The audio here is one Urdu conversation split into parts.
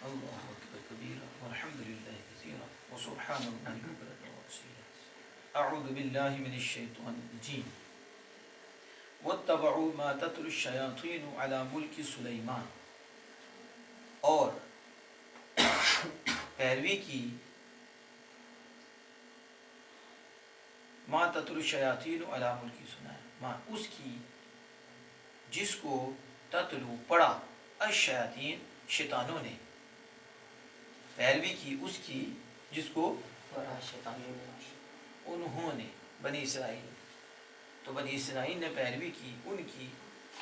اللہ اکبر کبیرہ والحمد للہ کثیرا وسبحان اللہ بکرۃ واصیلا اعوذ باللہ من الشیطان الرجیم واتبعوا ما تتلو الشیاطین علی ملک سلیمان، اور پیروی کی ما تتلو الشیاطین علی ملک سلیمان، اس کی جس کو تتلو پڑھا الشیاطین شیطانوں نے، پیروی کی اس کی جس کو پڑھا شیطانوں نے، انہوں نے بنی اسرائیل، تو بنی اسرائیل نے پیروی کی ان کی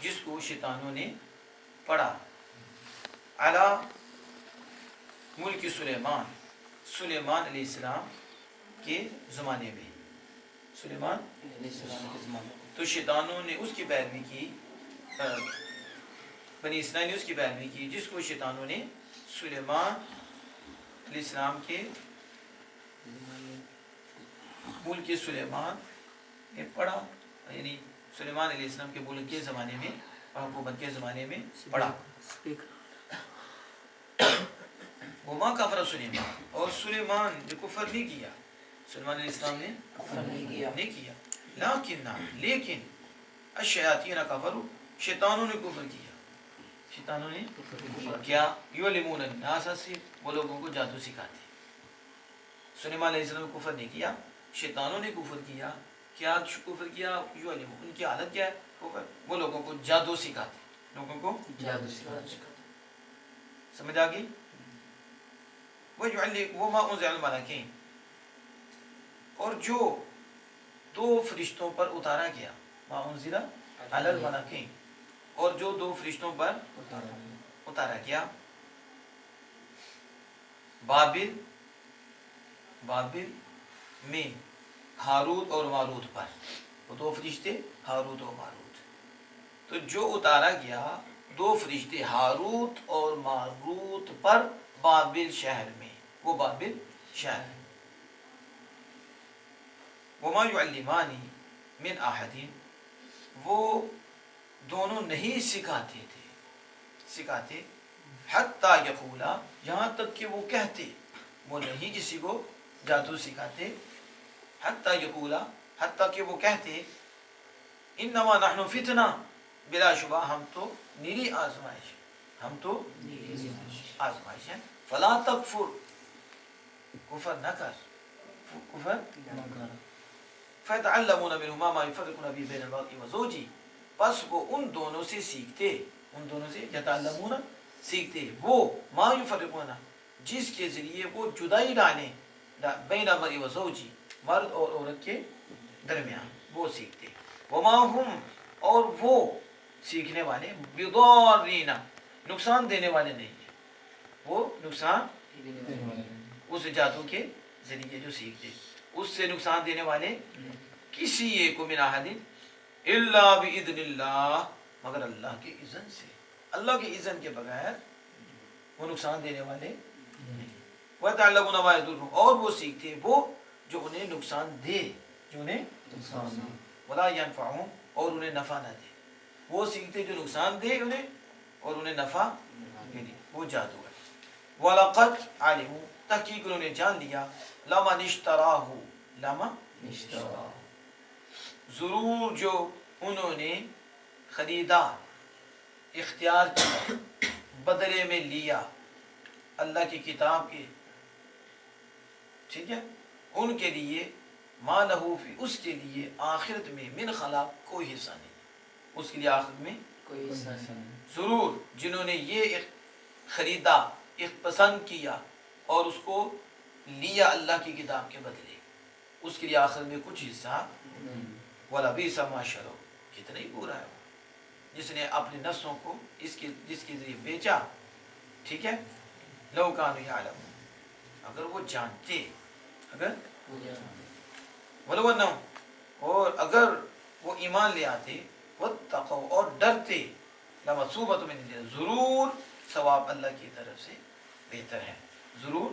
جس کو شیطانوں نے پڑھا، علی ملک سلیمان، سلیمان علیہ السلام کے زمانے میں، سلیمان علیہ السلام کے زمانے میں، تو شیطانوں نے اس کی پیروی کی، بنی اسرائیل نے اس کی پیروی کی جس کو شیطانوں نے سلیمان علیہ السلام کے ملک سلیمان میں پڑھا، یعنی سلیمان علیہ السلام کے ملک کے زمانے میں، حکومت کے زمانے میں پڑھا۔ وما کفر سلیمان، اور سلیمان نے کفر نہیں کیا، سلیمان علیہ السلام نے کفر نہیں کیا، لیکن الشیاطین کفروا، شیطانوں نے کفر کیا، شیطانوں نے کیا، یعلمون الناس السحر، وہ لوگوں کو جادو سکھاتے۔ سلیمان علیہ السلام نے کفر نہیں کیا، شیطانوں نے کفر کیا، کیا کفر کیا، یعلمون، ان کی حالت کیا ہے کفر، وہ لوگوں کو جادو سکھاتے، لوگوں کو جادو سکھاتے، سمجھ آ گئی؟ وما انزل علی الملکین، اور جو دو فرشتوں پر اتارا گیا، ما انزل علی الملکین، اور جو دو فرشتوں پر اتارا گیا، بابل میں ہاروت اور ماروت پر، وہ دو فرشتے ہاروت اور ماروت، تو جو اتارا گیا دو فرشتے ہاروت اور ماروت پر بابل شہر میں، وہ بابل شہر ہے۔ وما يعلمان من احد، وہ دونوں نہیں سکھاتے حتی یقولا، یہاں تک کہ وہ کہتے، وہ نہیں کسی کو جادو سکھاتے، حتی یقولا، حتی کہ وہ کہتے، انما نحن فتنہ، بلا شبہ ہم تو نیری آزمائش، ہم تو آزمائش ہیں، فلا تکفر، کفر نہ کر، کفر نہ کر، فیتعلمون منہما ما یفرقون به بین المرء وزوجہ، پس وہ ان دونوں سے سیکھتے، ان دونوں سے یتعلمون سیکھتے، وہ ما یفرقون، جس کے ذریعے وہ جدائی ڈالیں، بین المرء وزوجہ، مرد اور عورت کے درمیان، وہ سیکھتے، وما ہم، اور وہ سیکھنے والے، بضارین، نقصان دینے والے نہیں ہیں، وہ نقصان اس جادو کے ذریعے جو سیکھتے، اس سے نقصان دینے والے کسی ایک کو من احد الا باذن اللہ، مگر اللہ کے اذن سے، اللہ کے اذن کے بغیر وہ نقصان دینے والے نہیں۔ وَيَتَعَلَّمُونَ مَا يَضُرُّهُمْ، اور وہ سیکھتے وہ جو انہیں نقصان دے، جو انہیں نقصان دے، وَلَا يَنْفَعُهُمْ، اور انہیں نفع نہ دے، وہ سیکھتے جو نقصان دے انہیں اور انہیں نفع دے، وہ جادو ہے۔ وَلَقَدْ عَلِمُوا، تحقیق انہوں نے جان لیا، لَمَنِ اشْتَرَاهُ، لَمَنِ اشْتَرَاهُ، ضرور جو انہوں نے خریدا، اختیار کیا، بدلے میں لیا اللہ کی کتاب کے، ٹھیک ہے، ان کے لیے ما لہو فی، اس کے لیے آخرت میں من خلاق، کوئی حصہ نہیں، اس کے لیے آخرت میں کوئی حصہ نہیں، ضرور جنہوں نے یہ خریدا، پسند کیا اور اس کو لیا اللہ کی کتاب کے بدلے، اس کے لیے آخرت میں کچھ حصہ نہیں۔ وَلَبِئْسَ مَا شَرَوْا، کتنا ہی برا ہے وہ جس نے اپنے نفسوں کو جس کے ذریعے بیچا، ٹھیک ہے، لَوْ كَانُوا يَعْلَمُونَ، اگر وہ جانتے، اگر وَلَوْ أَنَّهُمْ، اور اگر وہ ایمان لے آتے، وَاتَّقَوْا، اور ڈرتے، لَمَثُوبَةٌ مِّنْ عِندِ اللَّهِ، ضرور ثواب اللہ کی طرف سے بہتر ہے، ضرور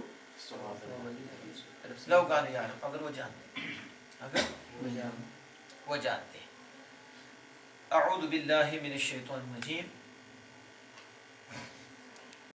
لَوْ كَانُوا يَعْلَمُونَ، اگر وہ جانتے، اگر وہ جانتے۔ اعوذ باللہ من الشیطان الرجیم،